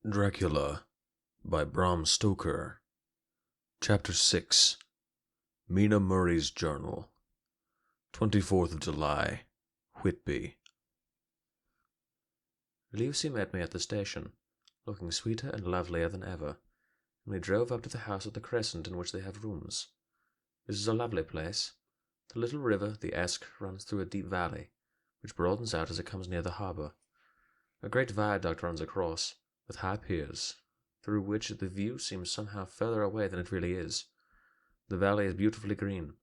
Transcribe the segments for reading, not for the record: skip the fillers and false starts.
Dracula by Bram Stoker. Chapter 6. Mina Murray's Journal. 24th of July, Whitby. Lucy met me at the station, looking sweeter and lovelier than ever, and we drove up to the house at the Crescent in which they have rooms. This is a lovely place. The little river, the Esk, runs through a deep valley, which broadens out as it comes near the harbour. A great viaduct runs across, with high piers, through which the view seems somehow further away than it really is. The valley is beautifully green,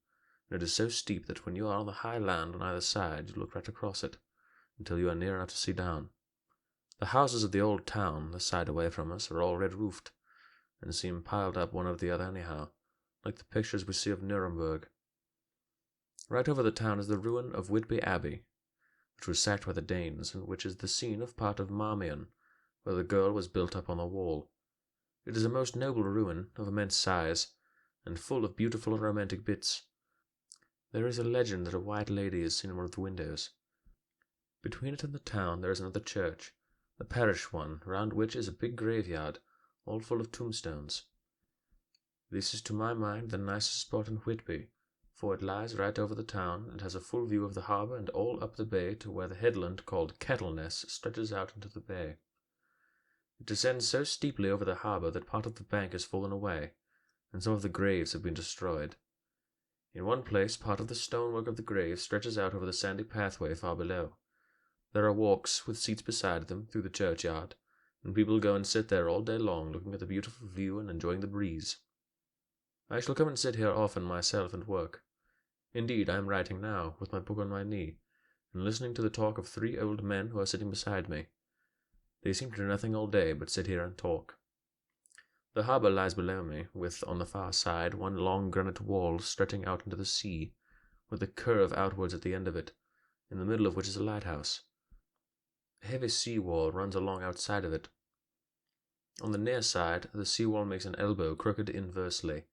and it is so steep that when you are on the high land on either side you look right across it, until you are near enough to see down. The houses of the old town, the side away from us, are all red-roofed, and seem piled up one over the other anyhow, like the pictures we see of Nuremberg. Right over the town is the ruin of Whitby Abbey, which was sacked by the Danes, and which is the scene of part of Marmion, where the girl was built up on the wall. It is a most noble ruin, of immense size, and full of beautiful and romantic bits. There is a legend that a white lady is seen in one of the windows. Between it and the town there is another church, the parish one, round which is a big graveyard, all full of tombstones. This is to my mind the nicest spot in Whitby, for it lies right over the town, and has a full view of the harbour and all up the bay to where the headland called Kettleness stretches out into the bay. It descends so steeply over the harbour that part of the bank has fallen away, and some of the graves have been destroyed. In one place part of the stonework of the grave stretches out over the sandy pathway far below. There are walks, with seats beside them, through the churchyard, and people go and sit there all day long looking at the beautiful view and enjoying the breeze. I shall come and sit here often myself and work. Indeed, I am writing now, with my book on my knee, and listening to the talk of 3 old men who are sitting beside me. They seem to do nothing all day but sit here and talk. The harbour lies below me, with, on the far side, one long granite wall stretching out into the sea, with a curve outwards at the end of it, in the middle of which is a lighthouse. A heavy sea wall runs along outside of it. On the near side, the sea wall makes an elbow crooked inversely,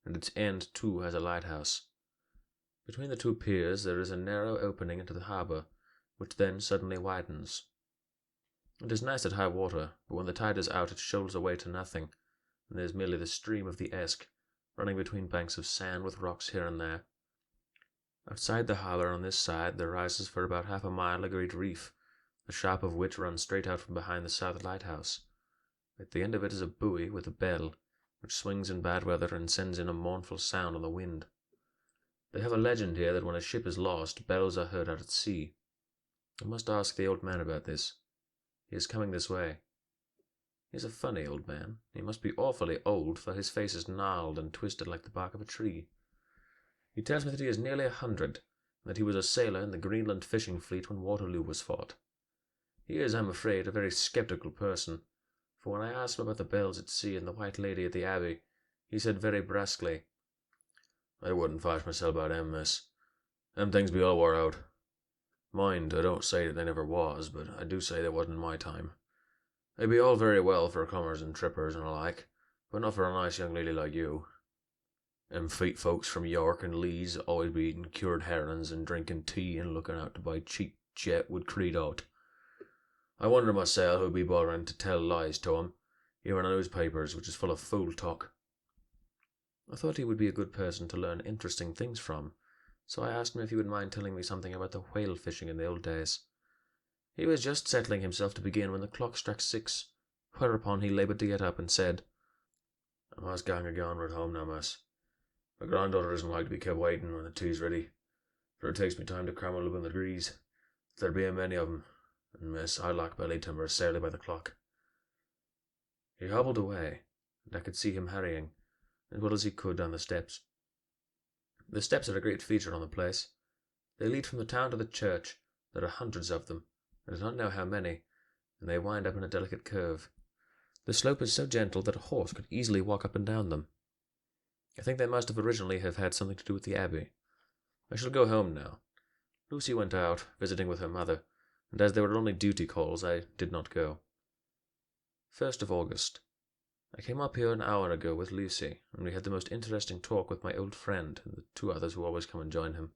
and its end, too, has a lighthouse. Between the 2 piers there is a narrow opening into the harbour, which then suddenly widens. It is nice at high water, but when the tide is out it shoals away to nothing, and there is merely the stream of the Esk, running between banks of sand with rocks here and there. Outside the harbour on this side there rises for about half a mile a great reef, the sharp of which runs straight out from behind the south lighthouse. At the end of it is a buoy with a bell, which swings in bad weather and sends in a mournful sound on the wind. They have a legend here that when a ship is lost, bells are heard out at sea. I must ask the old man about this. He is coming this way. He is a funny old man. He must be awfully old, for his face is gnarled and twisted like the bark of a tree. He tells me that he is nearly 100, and that he was a sailor in the Greenland fishing fleet when Waterloo was fought. He is, I am afraid, a very sceptical person, for when I asked him about the bells at sea and the White Lady at the Abbey, he said very brusquely, "I wouldn't fash myself about them, miss. Them things be all wore out. Mind, I don't say that they never was, but I do say they wasn't in my time. They be all very well for comers and trippers and the like, but not for a nice young lady like you. Them feet folks from York and Leeds always be eating cured herrings and drinking tea and looking out to buy cheap jet with Creedot. I wonder myself who'd be bothering to tell lies to 'em, even in the newspapers, which is full of fool talk." I thought he would be a good person to learn interesting things from, so I asked him if he would mind telling me something about the whale fishing in the old days. He was just settling himself to begin when the clock struck 6, whereupon he laboured to get up and said, "I must gang right home now, miss. My granddaughter doesn't like to be kept waiting when the tea's ready, for it takes me time to cram all up in the degrees. There be a many of 'em, and miss, I lack belly timber sairly by the clock." He hobbled away, and I could see him hurrying, as well as he could, down the steps. The steps are a great feature on the place. They lead from the town to the church. There are hundreds of them. I do not know how many, and they wind up in a delicate curve. The slope is so gentle that a horse could easily walk up and down them. I think they must have originally had something to do with the Abbey. I shall go home now. Lucy went out, visiting with her mother, and as they were only duty calls, I did not go. 1st of August. I came up here an hour ago with Lucy, and we had the most interesting talk with my old friend and the 2 others who always come and join him.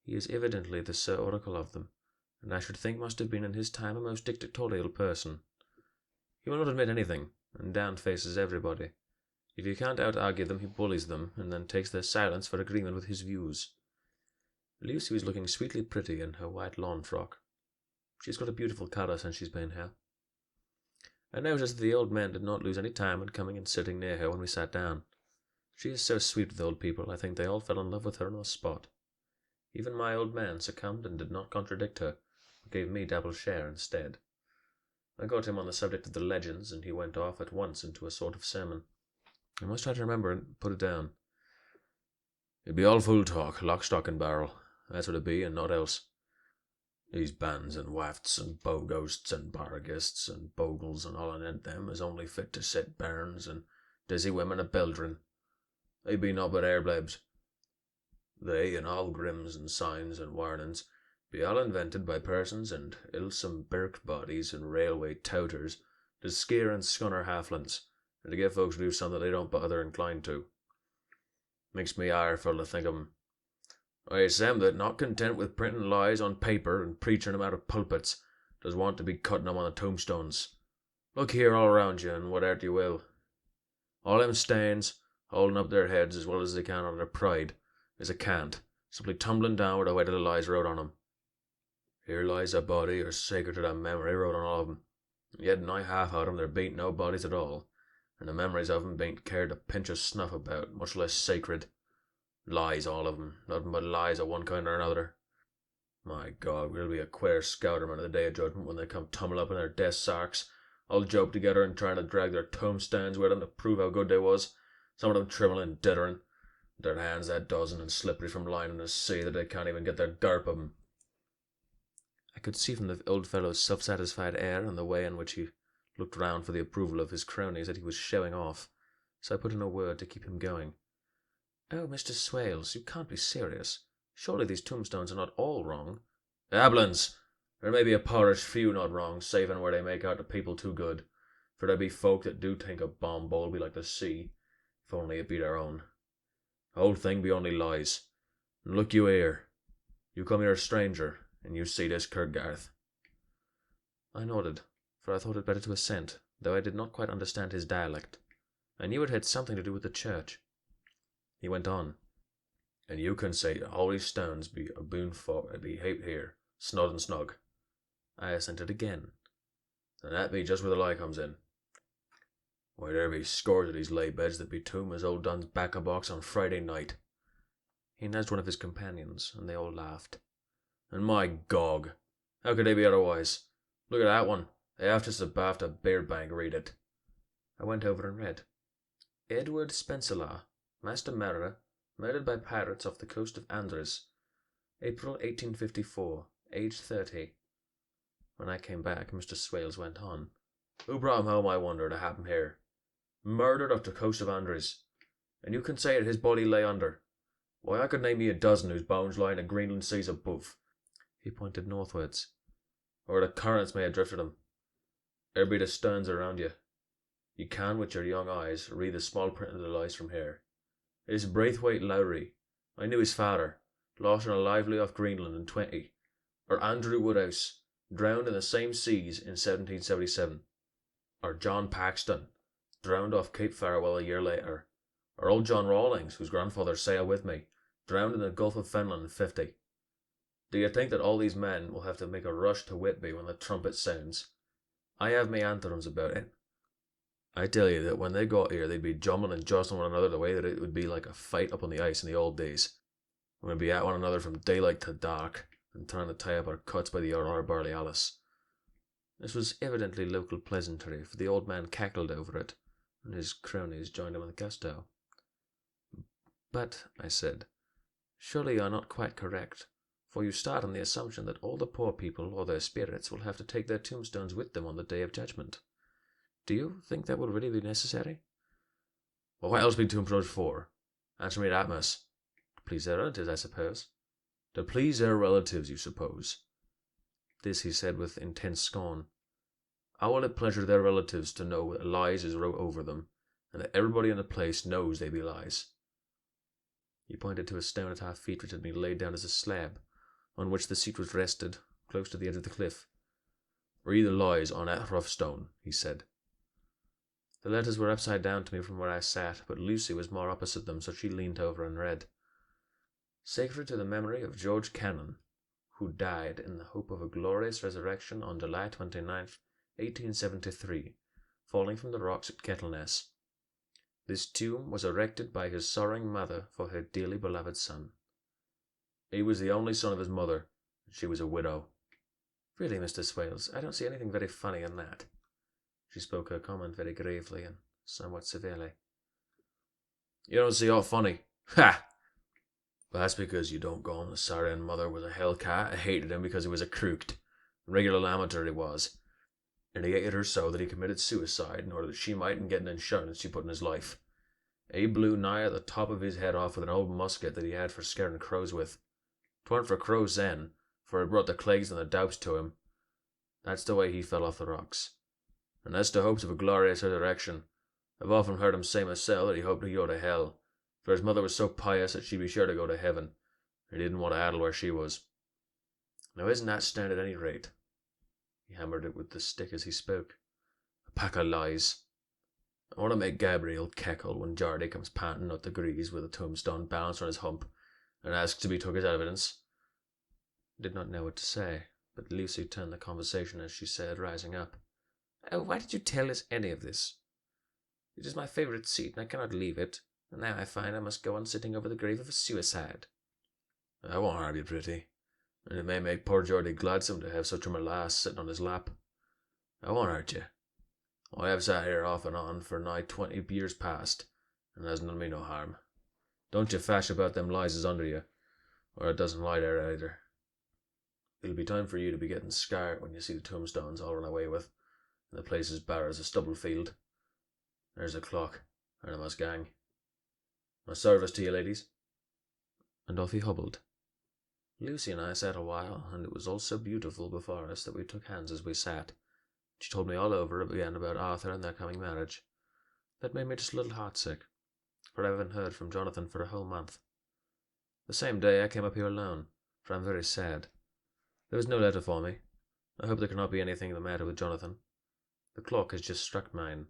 He is evidently the Sir Oracle of them, and I should think must have been in his time a most dictatorial person. He will not admit anything, and Dan faces everybody. If you can't out-argue them, he bullies them, and then takes their silence for agreement with his views. Lucy was looking sweetly pretty in her white lawn frock. She's got a beautiful colour since she's been here. I noticed that the old men did not lose any time in coming and sitting near her when we sat down. She is so sweet with old people, I think they all fell in love with her on the spot. Even my old man succumbed and did not contradict her, but gave me double share instead. I got him on the subject of the legends, and he went off at once into a sort of sermon. I must try to remember and put it down. It'd be all fool talk, lock, stock, and barrel. That's what it be, and naught else. These bands and wafts and bow-ghosts and barghists and bogles and all anent them is only fit to set bairns and dizzy women a-bildrin. They be not but airblebs. They and all grims and signs and warnings be all invented by persons and ilsome birk bodies and railway touters to scare and scunner halflings, and to get folks to do something they don't bother inclined to. Makes me ireful to think of 'em. It's them that, not content with printing lies on paper and preaching 'em out of pulpits, does want to be cutting 'em on the tombstones. Look here all round you, and whate'er you will. All them stains, holding up their heads as well as they can on their pride, is a cant, simply tumbling down with the weight of the lies wrote on 'em. Here lies a body or sacred to the memory wrote on all of 'em, and yet nigh half out of 'em there bean't no bodies at all, and the memories of 'em bean't cared a pinch of snuff about, much less sacred. Lies, all of 'em, nothing but lies of one kind or another. My God, we'll be a queer scouterman at the day of judgment when they come tumbling up in their death sarks, all joked together and trying to drag their tombstones with 'em to prove how good they was, some of 'em trembling and dithering, their hands that dozen and slippery from lying in the sea that they can't even get their garp of 'em. I could see from the old fellow's self-satisfied air and the way in which he looked round for the approval of his cronies that he was showing off, so I put in a word to keep him going. "Oh, Mr. Swales, you can't be serious. Surely these tombstones are not all wrong." "Ablins! There may be a parish few not wrong, saving where they make out the people too good, for there be folk that do think a bomb bowl be like the sea, if only it be their own. The whole thing be only lies. And look you here. You come here a stranger, and you see this Kirkgarth." I nodded, for I thought it better to assent, though I did not quite understand his dialect. I knew it had something to do with the church. He went on. "And you can say the holy stones be a boon for be heaped here, snug and snug." I assented again. "And that be just where the lie comes in. Why, there be scores of these lay beds that be tomb as old Don's back-a-box on Friday night." He nudged one of his companions, and they all laughed. "And my Gog, how could they be otherwise? Look at that one. They have just abaft a beer bank, read it." I went over and read. "Edward Spencerlaw, Master Mariner, murdered by pirates off the coast of Andres, April 1854, aged 30. When I came back, Mr. Swales went on. "Who brought him home, I wonder, to have him here? Murdered off the coast of Andres. And you can say that his body lay under. Why, I could name you a dozen whose bones lie in the Greenland seas above." He pointed northwards. "Or the currents may have drifted them. There be the stones around you. You can, with your young eyes, read the small print of the lies from here. It is Braithwaite Lowry. I knew his father, lost in a lively off Greenland in 20. Or Andrew Woodhouse, drowned in the same seas in 1777. Or John Paxton, drowned off Cape Farewell a year later. Or old John Rawlings, whose grandfather sailed with me, drowned in the Gulf of Finland in 50. Do you think that all these men will have to make a rush to Whitby when the trumpet sounds? I have me anthems about it. I tell you that when they got here they'd be jumbling and jostling one another the way that it would be like a fight up on the ice in the old days. We'd be at one another from daylight to dark, and trying to tie up our cuts by the hour Borealis." This was evidently local pleasantry, for the old man cackled over it, and his cronies joined him with gusto. "But," I said, "surely you are not quite correct, for you start on the assumption that all the poor people or their spirits will have to take their tombstones with them on the day of judgment. Do you think that will really be necessary?" "Well, what else be tombstones for? Answer me that, miss." "To please their relatives, I suppose." "To please their relatives, you suppose?" This he said with intense scorn. "How will it pleasure their relatives to know that lies is wrote over them, and that everybody in the place knows they be lies?" He pointed to a stone at our feet which had been laid down as a slab, on which the seat was rested, close to the edge of the cliff. "Read the lies on that rough stone," he said. The letters were upside down to me from where I sat, but Lucy was more opposite them, so she leaned over and read. Sacred to the memory of George Cannon, who died in the hope of a glorious resurrection on July 29th, 1873, falling from the rocks at Kettleness. This tomb was erected by his sorrowing mother for her dearly beloved son. He was the only son of his mother, and she was a widow. Really, Mr. Swales, I don't see anything very funny in that. She spoke her comment very gravely and somewhat severely. You don't see all funny? Ha! But that's because you don't go on. The sorrowing mother was a hellcat. I hated him because he was a crooked. Regular amateur he was. And he hated her so that he committed suicide in order that she mightn't get an insurance she put in his life. He blew nigh at the top of his head off with an old musket that he had for scaring crows with. 'Tweren't for crows then, for it brought the clegs and the doubt to him. That's the way he fell off the rocks. And as to hopes of a glorious resurrection, I've often heard him say myself that he hoped to go to hell, for his mother was so pious that she'd be sure to go to heaven, and he didn't want to addle where she was. Now isn't that stand at any rate? He hammered it with the stick as he spoke. A pack of lies. I want to make Gabriel cackle when Geordie comes panting out the grease with a tombstone balanced on his hump, and asks to be took as evidence. I did not know what to say, but Lucy turned the conversation as she said, rising up. Oh, why did you tell us any of this? It is my favourite seat, and I cannot leave it, and now I find I must go on sitting over the grave of a suicide. I won't harm you, pretty, and it may make poor Geordie gladsome to have such a lass sitting on his lap. I won't hurt you. I have sat here off and on for nigh 20 years past, and it has done me no harm. Don't you fash about them lies is under you, or it doesn't lie there either. It'll be time for you to be getting scarred when you see the tombstones all run away with, and the place as bare as a stubble field. There's the clock, and I must gang. My service to you, ladies. And off he hobbled. Lucy and I sat a while, and it was all so beautiful before us that we took hands as we sat. She told me all over again about Arthur and their coming marriage. That made me just a little heartsick, for I haven't heard from Jonathan for a whole month. The same day I came up here alone, for I'm very sad. There was no letter for me. I hope there cannot be anything the matter with Jonathan. The clock has just struck 9.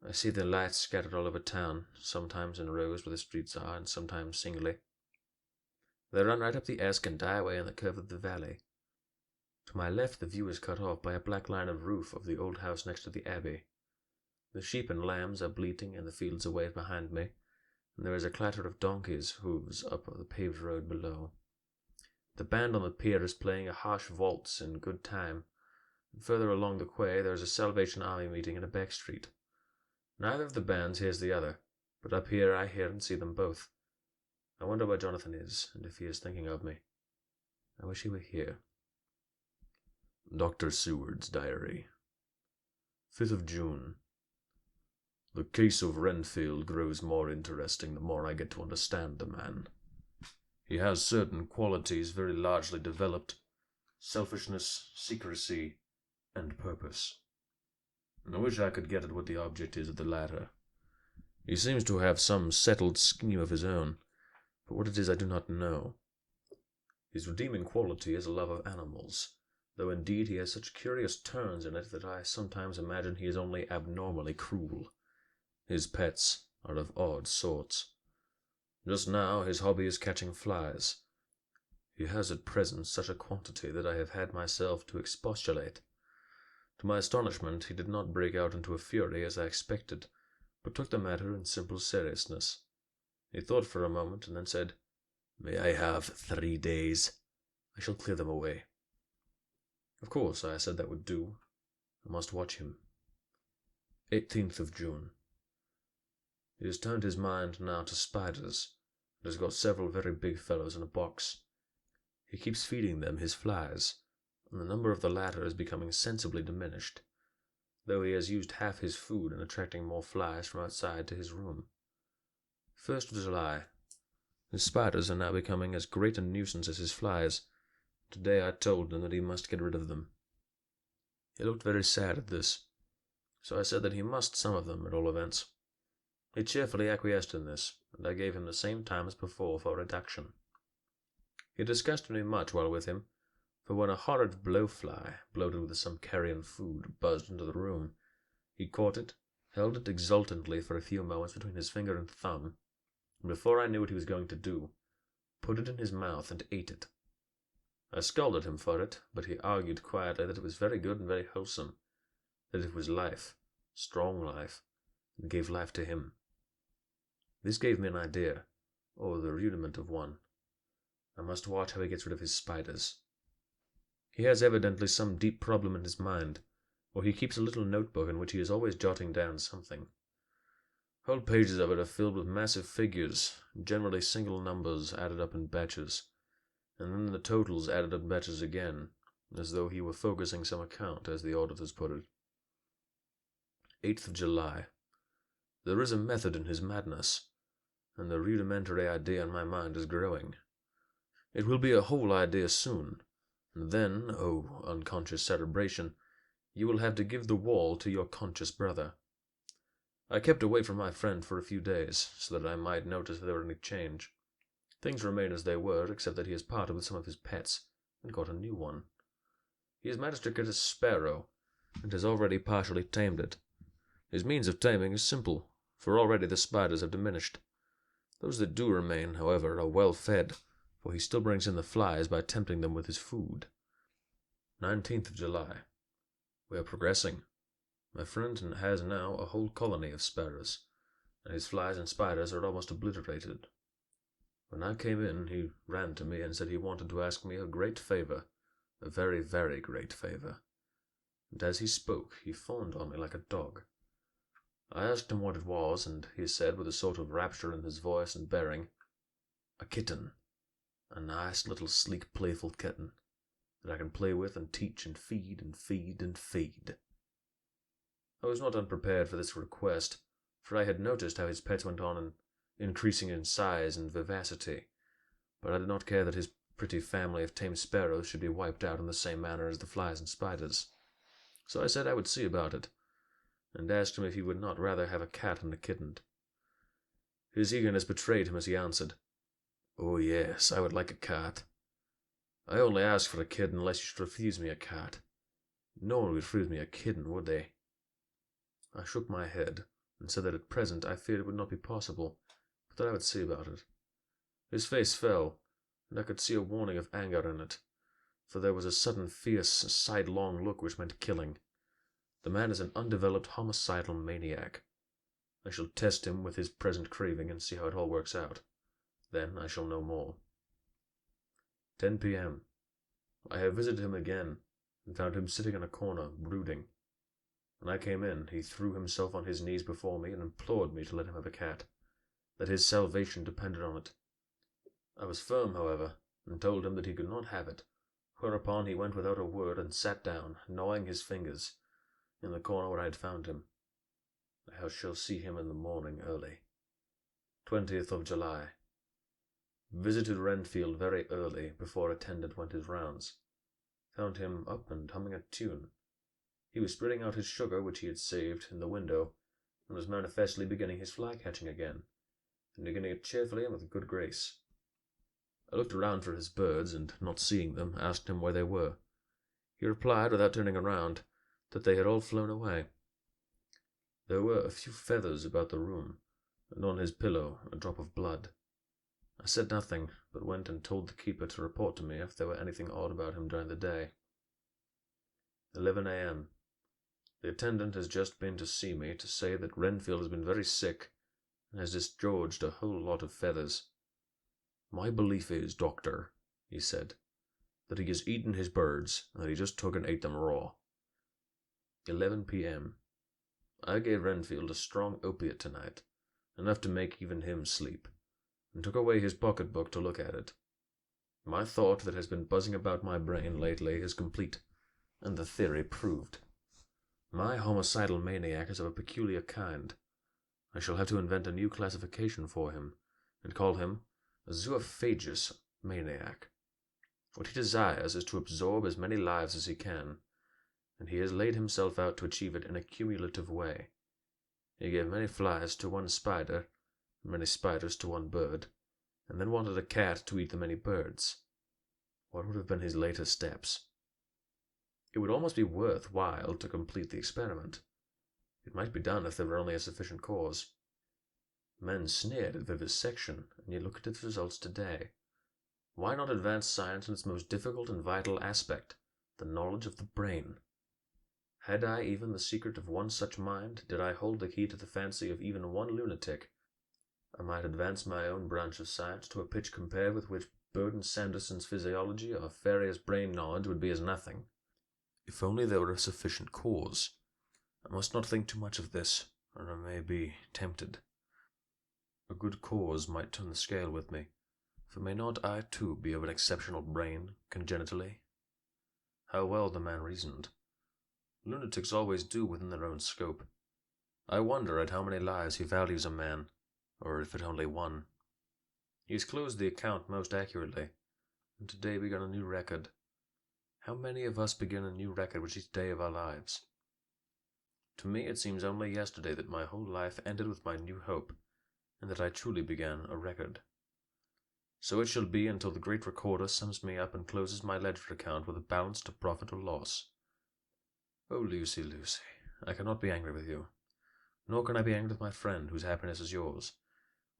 I see the lights scattered all over town, sometimes in rows where the streets are, and sometimes singly. They run right up the Esk and die away in the curve of the valley. To my left the view is cut off by a black line of roof of the old house next to the abbey. The sheep and lambs are bleating in the fields away behind me, and there is a clatter of donkeys' hooves up the paved road below. The band on the pier is playing a harsh waltz in good time, and further along the quay there is a Salvation Army meeting in a back street. Neither of the bands hears the other, but up here I hear and see them both. I wonder where Jonathan is, and if he is thinking of me. I wish he were here. Dr. Seward's Diary. 5th of June. The case of Renfield grows more interesting the more I get to understand the man. He has certain qualities very largely developed: selfishness, secrecy, and purpose. I wish I could get at what the object is of the latter. He seems to have some settled scheme of his own, but what it is I do not know. His redeeming quality is a love of animals, though indeed he has such curious turns in it that I sometimes imagine he is only abnormally cruel. His pets are of odd sorts. Just now his hobby is catching flies. He has at present such a quantity that I have had myself to expostulate. To my astonishment, he did not break out into a fury as I expected, but took the matter in simple seriousness. He thought for a moment, and then said, "May I have 3 days? I shall clear them away." Of course, I said that would do. I must watch him. 18th of June. He has turned his mind now to spiders, and has got several very big fellows in a box. He keeps feeding them his flies, and the number of the latter is becoming sensibly diminished, though he has used half his food in attracting more flies from outside to his room. 1st of July. His spiders are now becoming as great a nuisance as his flies. Today I told him that he must get rid of them. He looked very sad at this, so I said that he must some of them, at all events. He cheerfully acquiesced in this, and I gave him the same time as before for reduction. He disgusted me much while with him, for when a horrid blowfly, bloated with some carrion food, buzzed into the room, he caught it, held it exultantly for a few moments between his finger and thumb, and before I knew what he was going to do, put it in his mouth and ate it. I scolded him for it, but he argued quietly that it was very good and very wholesome, that it was life, strong life, and gave life to him. This gave me an idea, or the rudiment of one. I must watch how he gets rid of his spiders. He has evidently some deep problem in his mind, or he keeps a little notebook in which he is always jotting down something. Whole pages of it are filled with massive figures, generally single numbers added up in batches, and then the totals added up in batches again, as though he were focusing some account, as the auditors put it. 8th of July. There is a method in his madness, and the rudimentary idea in my mind is growing. It will be a whole idea soon, and then, oh, unconscious cerebration, you will have to give the wall to your conscious brother. I kept away from my friend for a few days, so that I might notice if there were any change. Things remain as they were, except that he has parted with some of his pets, and got a new one. He has managed to get a sparrow, and has already partially tamed it. His means of taming is simple, for already the spiders have diminished. Those that do remain, however, are well fed, for he still brings in the flies by tempting them with his food. 19th of July. We are progressing. My friend has now a whole colony of sparrows, and his flies and spiders are almost obliterated. When I came in, he ran to me and said he wanted to ask me a great favor, a very, very great favor. And as he spoke, he fawned on me like a dog. I asked him what it was, and he said, with a sort of rapture in his voice and bearing, a kitten, a nice little sleek, playful kitten, that I can play with and teach and feed and feed and feed. I was not unprepared for this request, for I had noticed how his pets went on increasing in size and vivacity, but I did not care that his pretty family of tame sparrows should be wiped out in the same manner as the flies and spiders. So I said I would see about it, and asked him if he would not rather have a cat and a kitten. His eagerness betrayed him as he answered, "Oh yes, I would like a cat. I only ask for a kitten unless you should refuse me a cat. No one would refuse me a kitten, would they?" I shook my head, and said that at present I feared it would not be possible, but that I would see about it. His face fell, and I could see a warning of anger in it, for there was a sudden fierce, sidelong look which meant killing. The man is an undeveloped homicidal maniac. I shall test him with his present craving and see how it all works out. Then I shall know more. 10 p.m. I have visited him again, and found him sitting in a corner, brooding. When I came in, he threw himself on his knees before me and implored me to let him have a cat, that his salvation depended on it. I was firm, however, and told him that he could not have it, whereupon he went without a word and sat down, gnawing his fingers, in the corner where I had found him. I shall see him in the morning early. 20th of July. Visited Renfield very early, before attendant went his rounds. Found him up and humming a tune. He was spreading out his sugar, which he had saved, in the window, and was manifestly beginning his fly-catching again, and beginning it cheerfully and with good grace. I looked around for his birds, and, not seeing them, asked him where they were. He replied, without turning around, that they had all flown away. There were a few feathers about the room, and on his pillow a drop of blood. I said nothing, but went and told the keeper to report to me if there were anything odd about him during the day. 11 a.m. The attendant has just been to see me to say that Renfield has been very sick and has disgorged a whole lot of feathers. "My belief is, doctor," he said, "that he has eaten his birds, and that he just took and ate them raw." 11 p.m. I gave Renfield a strong opiate tonight, enough to make even him sleep, and took away his pocket-book to look at it. My thought that has been buzzing about my brain lately is complete, and the theory proved. My homicidal maniac is of a peculiar kind. I shall have to invent a new classification for him, and call him a zoophagous maniac. What he desires is to absorb as many lives as he can, and he has laid himself out to achieve it in a cumulative way. He gave many flies to one spider, and many spiders to one bird, and then wanted a cat to eat the many birds. What would have been his later steps? It would almost be worth while to complete the experiment. It might be done if there were only a sufficient cause. Men sneered at vivisection, and you look at its results today. Why not advance science in its most difficult and vital aspect, the knowledge of the brain? Had I even the secret of one such mind, did I hold the key to the fancy of even one lunatic, I might advance my own branch of science to a pitch compared with which Burton Sanderson's physiology or Ferrier's brain knowledge would be as nothing. If only there were a sufficient cause. I must not think too much of this, or I may be tempted. A good cause might turn the scale with me, for may not I too be of an exceptional brain, congenitally? How well the man reasoned. Lunatics always do within their own scope. I wonder at how many lives he values a man, or if at only one. He has closed the account most accurately, and today begun a new record. How many of us begin a new record with each day of our lives? To me it seems only yesterday that my whole life ended with my new hope, and that I truly began a record. So it shall be until the great recorder sums me up and closes my ledger account with a balance to profit or loss. Oh, Lucy, Lucy, I cannot be angry with you, nor can I be angry with my friend, whose happiness is yours,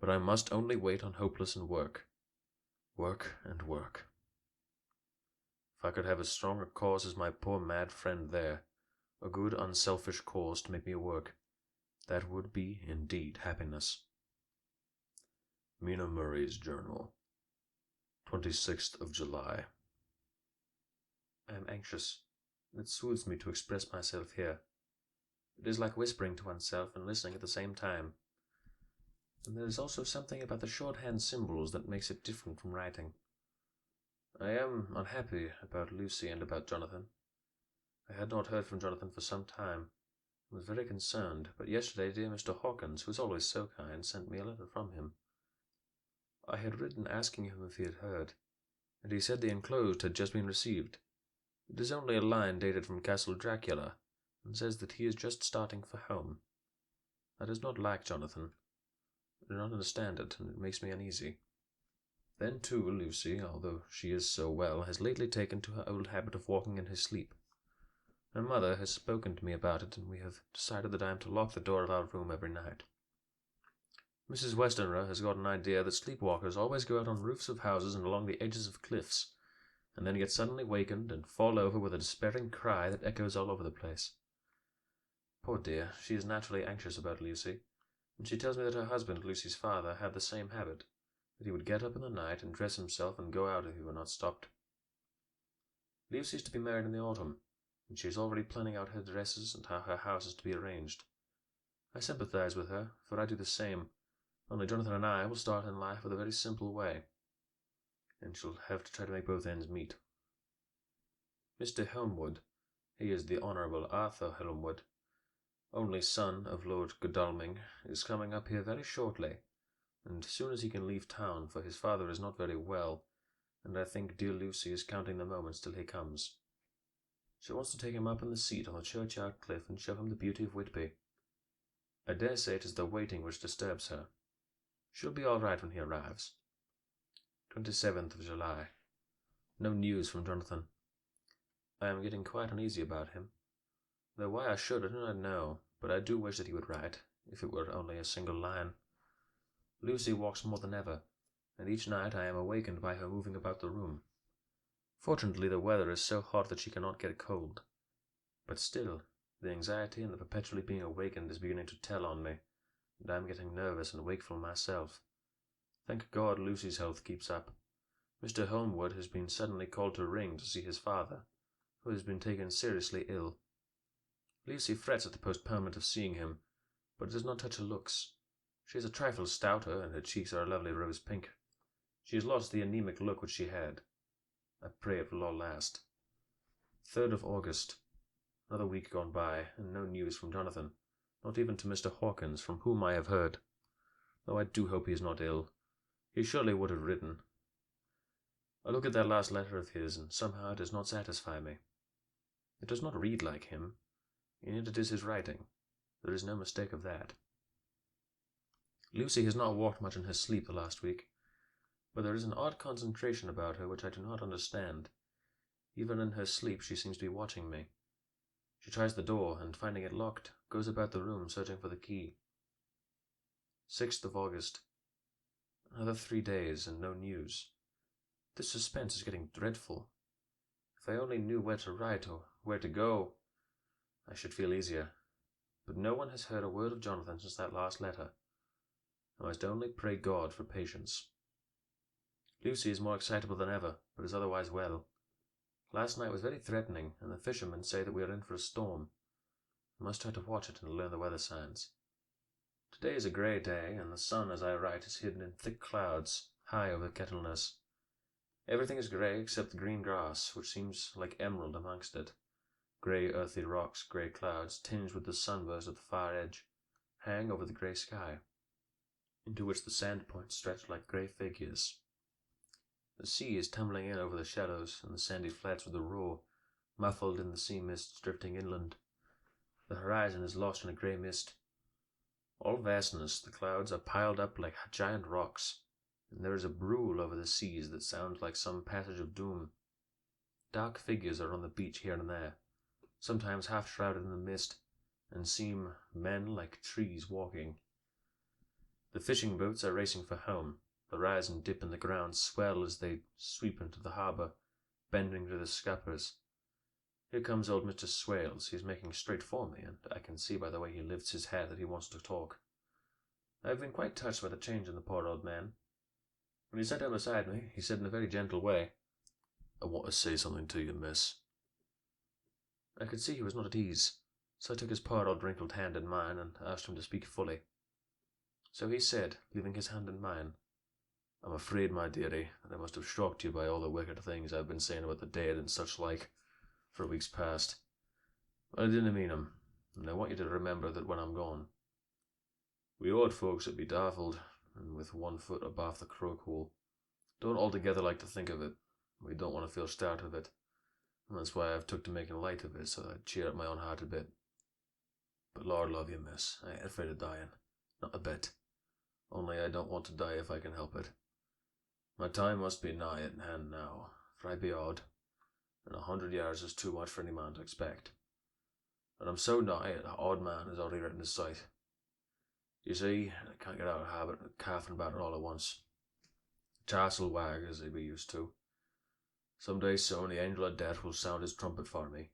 but I must only wait on hopeless and work. Work and work. If I could have as strong a cause as my poor mad friend there, a good unselfish cause to make me work, that would be indeed happiness. Mina Murray's Journal, 26th of July. I am anxious, and it soothes me to express myself here. It is like whispering to oneself and listening at the same time. And there is also something about the shorthand symbols that makes it different from writing. I am unhappy about Lucy and about Jonathan. I had not heard from Jonathan for some time, and was very concerned, but yesterday dear Mr. Hawkins, who is always so kind, sent me a letter from him. I had written asking him if he had heard, and he said the enclosed had just been received. It is only a line dated from Castle Dracula, and says that he is just starting for home. I does not like Jonathan. I do not understand it, and it makes me uneasy. Then, too, Lucy, although she is so well, has lately taken to her old habit of walking in her sleep. Her mother has spoken to me about it, and we have decided that I am to lock the door of our room every night. Mrs. Westenra has got an idea that sleepwalkers always go out on roofs of houses and along the edges of cliffs, and then get suddenly wakened and fall over with a despairing cry that echoes all over the place. Poor dear, she is naturally anxious about Lucy, and she tells me that her husband, Lucy's father, had the same habit, that he would get up in the night and dress himself and go out if he were not stopped. Lucy is to be married in the autumn, and she is already planning out her dresses and how her house is to be arranged. I sympathize with her, for I do the same, only Jonathan and I will start in life with a very simple way, and shall have to try to make both ends meet. Mr. Helmwood, he is the Honourable Arthur Helmwood, only son of Lord Godalming, is coming up here very shortly, and soon as he can leave town, for his father is not very well, and I think dear Lucy is counting the moments till he comes. She wants to take him up in the seat on the churchyard cliff and show him the beauty of Whitby. I dare say it is the waiting which disturbs her. She'll be all right when he arrives. 27th of July. No news from Jonathan. I am getting quite uneasy about him, though why I should I do not know, but I do wish that he would write, if it were only a single line. Lucy walks more than ever, and each night I am awakened by her moving about the room. Fortunately the weather is so hot that she cannot get a cold, but still, the anxiety and the perpetually being awakened is beginning to tell on me, and I am getting nervous and wakeful myself. Thank God Lucy's health keeps up. Mr. Holmwood has been suddenly called to Ring to see his father, who has been taken seriously ill. Lucy frets at the postponement of seeing him, but it does not touch her looks. She is a trifle stouter, and her cheeks are a lovely rose pink. She has lost the anemic look which she had. I pray it will all last. 3rd of August. Another week gone by, and no news from Jonathan, not even to Mr. Hawkins, from whom I have heard, though I do hope he is not ill. He surely would have written. I look at that last letter of his, and somehow it does not satisfy me. It does not read like him, and yet it is his writing. There is no mistake of that. Lucy has not walked much in her sleep the last week, but there is an odd concentration about her which I do not understand. Even in her sleep she seems to be watching me. She tries the door, and finding it locked, goes about the room searching for the key. 6th of August. Another 3 days, and no news. This suspense is getting dreadful. If I only knew where to write, or where to go, I should feel easier. But no one has heard a word of Jonathan since that last letter. I must only pray God for patience. Lucy is more excitable than ever, but is otherwise well. Last night was very threatening, and the fishermen say that we are in for a storm. I must try to watch it and learn the weather signs. Today is a grey day, and the sun, as I write, is hidden in thick clouds, high over Kettleness. Everything is grey except the green grass, which seems like emerald amongst it. Grey earthy rocks, grey clouds, tinged with the sunburst at the far edge, hang over the grey sky, into which the sand points stretch like grey figures. The sea is tumbling in over the shallows, and the sandy flats with a roar, muffled in the sea mists drifting inland. The horizon is lost in a grey mist. All vastness, the clouds are piled up like giant rocks, and there is a brool over the seas that sounds like some passage of doom. Dark figures are on the beach here and there, sometimes half shrouded in the mist, and seem men like trees walking. The fishing boats are racing for home. The rise and dip in the ground swell as they sweep into the harbour, bending to the scuppers. Here comes old Mr. Swales. He is making straight for me, and I can see by the way he lifts his head that he wants to talk. I have been quite touched by the change in the poor old man. When he sat down beside me, he said in a very gentle way, "I want to say something to you, miss." I could see he was not at ease, so I took his poor old wrinkled hand in mine and asked him to speak fully. So he said, leaving his hand in mine, "I'm afraid, my dearie, that I must have shocked you by all the wicked things I've been saying about the dead and such like for weeks past. But I didn't mean 'em, and I want you to remember that when I'm gone. We old folks that be daffled, and with one foot above the croak hole, don't altogether like to think of it. We don't want to feel start of it, and that's why I've took to making light of it, so that I'd cheer up my own heart a bit. But Lord love you, miss, I ain't afraid of dying, not a bit. Only I don't want to die if I can help it. My time must be nigh at hand now, for I be odd, and 100 years is too much for any man to expect. And I'm so nigh it, a odd man is already right in his sight. You see, I can't get out of the habit of coughing about it all at once. The chars'll wag as they be used to. Some day soon the angel of death will sound his trumpet for me.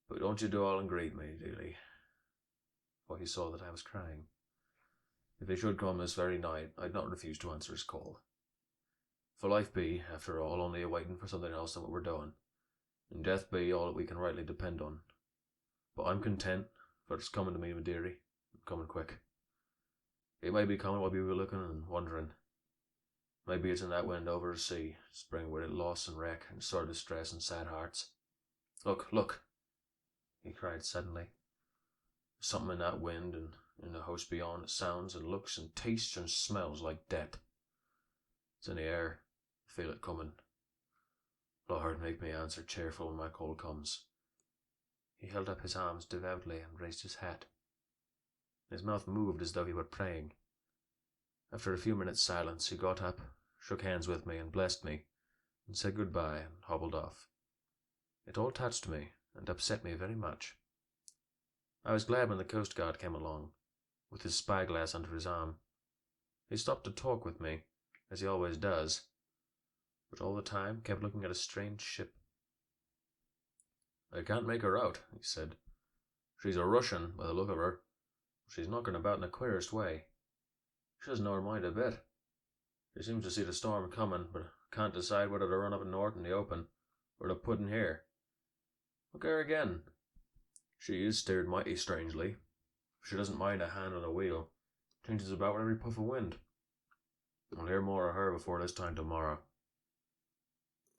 But don't you do all and greet me, dearly." For he saw that I was crying. "If he should come this very night, I'd not refuse to answer his call. For life be, after all, only a waiting for something else than what we're doing, and death be all that we can rightly depend on. But I'm content, for it's coming to me, my dearie, and coming quick. It may be coming while we were looking and wondering. Maybe it's in that wind over the sea, spring with it loss and wreck and sore distress and sad hearts. Look, look!" he cried suddenly. "There's something in that wind and in the house beyond that sounds and looks and tastes and smells like death. It's in the air. I feel it coming. Lord, make me answer cheerful when my call comes." He held up his arms devoutly and raised his hat. His mouth moved as though he were praying. After a few minutes' silence, he got up, shook hands with me, and blessed me, and said good-bye, and hobbled off. It all touched me, and upset me very much. I was glad when the coast guard came along, with his spyglass under his arm. He stopped to talk with me, as he always does, but all the time kept looking at a strange ship. "I can't make her out," he said. "She's a Russian, by the look of her. She's knocking about in the queerest way. She doesn't know her mind a bit. She seems to see the storm coming, but can't decide whether to run up north in the open, or to put in here. Look at her again. She is steered mighty strangely. She doesn't mind a hand on the wheel. Changes about with every puff of wind. I'll hear more of her before this time tomorrow."